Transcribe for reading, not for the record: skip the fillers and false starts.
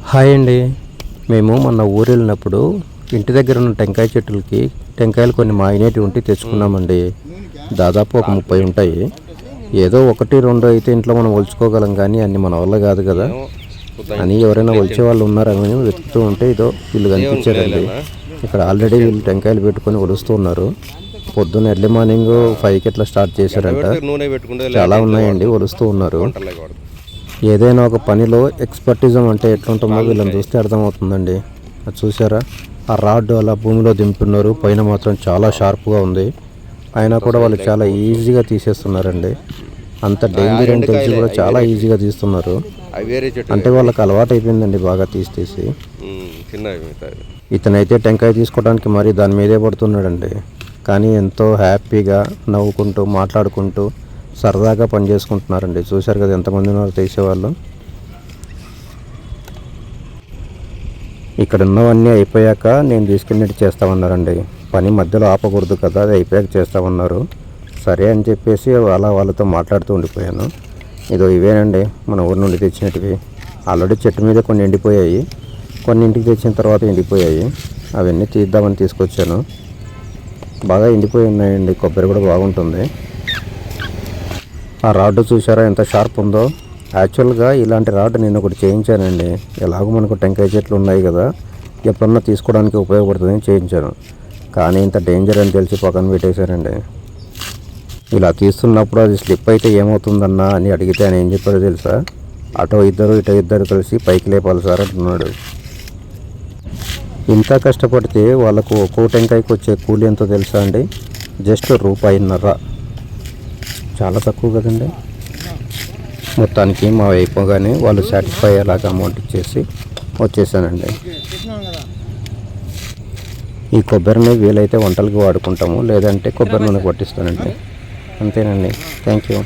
Hi అండి. మేము మొన్న ఊరు వెళ్ళినప్పుడు ఇంటి దగ్గర ఉన్న టెంకాయ చెట్టులకి టెంకాయలు కొన్ని మాగినేటివి ఉంటే తెచ్చుకున్నామండి. దాదాపు ఒక 30 ఉంటాయి. ఏదో 1-2 అయితే ఇంట్లో మనం ఒలుచుకోగలం, కానీ అన్ని మన వల్ల కాదు కదా అని ఎవరైనా ఒలిచే వాళ్ళు ఉన్నారని వెతుకుతూ ఉంటే ఇదో వీళ్ళు కనిపించారండి. ఇక్కడ ఆల్రెడీ వీళ్ళు టెంకాయలు పెట్టుకొని ఒలుస్తూ ఉన్నారు. పొద్దున్న ఎర్లీ మార్నింగ్ 5కి ఇట్లా స్టార్ట్ చేశారంట. చాలా ఉన్నాయండి, ఒలుస్తూ ఉన్నారు. ఏదైనా ఒక పనిలో ఎక్స్పర్టిజం అంటే ఎట్లుంటుందో వీళ్ళని చూస్తే అర్థమవుతుందండి. అది చూసారా, ఆ రాడ్ అలా భూమిలో దింపుతున్నారు. పైన మాత్రం చాలా షార్ప్గా ఉంది. అయినా కూడా వాళ్ళు చాలా ఈజీగా తీసేస్తున్నారండి. అంత డేంజర్ అని తెలిసి కూడా చాలా ఈజీగా తీస్తున్నారు. అంటే వాళ్ళకి అలవాటు అయిపోయిందండి బాగా తీసి. ఇతనైతే టెంకాయ తీసుకోవడానికి మరి దాని మీదే పడుతున్నాడండి. కానీ ఎంతో హ్యాపీగా నవ్వుకుంటూ మాట్లాడుకుంటూ సరదాగా పని చేసుకుంటున్నారండి. చూశారు కదా ఎంతమంది ఉన్నారు తీసేవాళ్ళు. ఇక్కడ ఉన్నవన్నీ అయిపోయాక నేను తీసుకెళ్ళినట్టు చేస్తామన్నారండి. పని మధ్యలో ఆపకూడదు కదా, అది అయిపోయాక చేస్తామన్నారు. సరే అని చెప్పేసి అలా వాళ్ళతో మాట్లాడుతూ ఉండిపోయాను. ఇదో ఇవేనండి మన ఊరి నుండి తెచ్చినట్టువి. ఆల్రెడీ చెట్టు మీద కొన్ని ఎండిపోయాయి, కొన్ని ఇంటికి తెచ్చిన తర్వాత ఎండిపోయాయి. అవన్నీ తీద్దామని తీసుకొచ్చాను. బాగా ఎండిపోయి ఉన్నాయండి. కొబ్బరి కూడా బాగుంటుంది. ఆ రాడ్డు చూసారా ఎంత షార్ప్ ఉందో. యాక్చువల్గా ఇలాంటి రాడ్ నేను ఒకటి చేయించానండి. ఎలాగో మనకు టెంకాయ చెట్లు ఉన్నాయి కదా, ఎప్పుడన్నా తీసుకోవడానికి ఉపయోగపడుతుందని చేయించాను. కానీ ఇంత డేంజర్ అని తెలిసి పక్కన పెట్టేశానండి. ఇలా తీస్తున్నప్పుడు అది స్లిప్ అయితే ఏమవుతుందన్నా అని అడిగితే ఆయన ఏం చెప్పారో తెలుసా, అటో ఇద్దరు కలిసి పైకి లేపాలి సార్ అంటున్నాడు. ఇంత కష్టపడితే వాళ్ళకు ఒక్కో టెంకాయకి వచ్చే కూలి ఎంతో తెలుసా అండి, జస్ట్ ₹1.50. చాలా తక్కువ కదండి. మొత్తానికి మా అయిపోగానే వాళ్ళు సాటిస్ఫై అయ్యేలాగా అమౌంట్ ఇచ్చేసి వచ్చేసానండి. ఈ కొబ్బరిని వీలైతే వంటలకు వాడుకుంటాము, లేదంటే కొబ్బరి నూనె పట్టిస్తానండి. అంతేనండి. Thank you.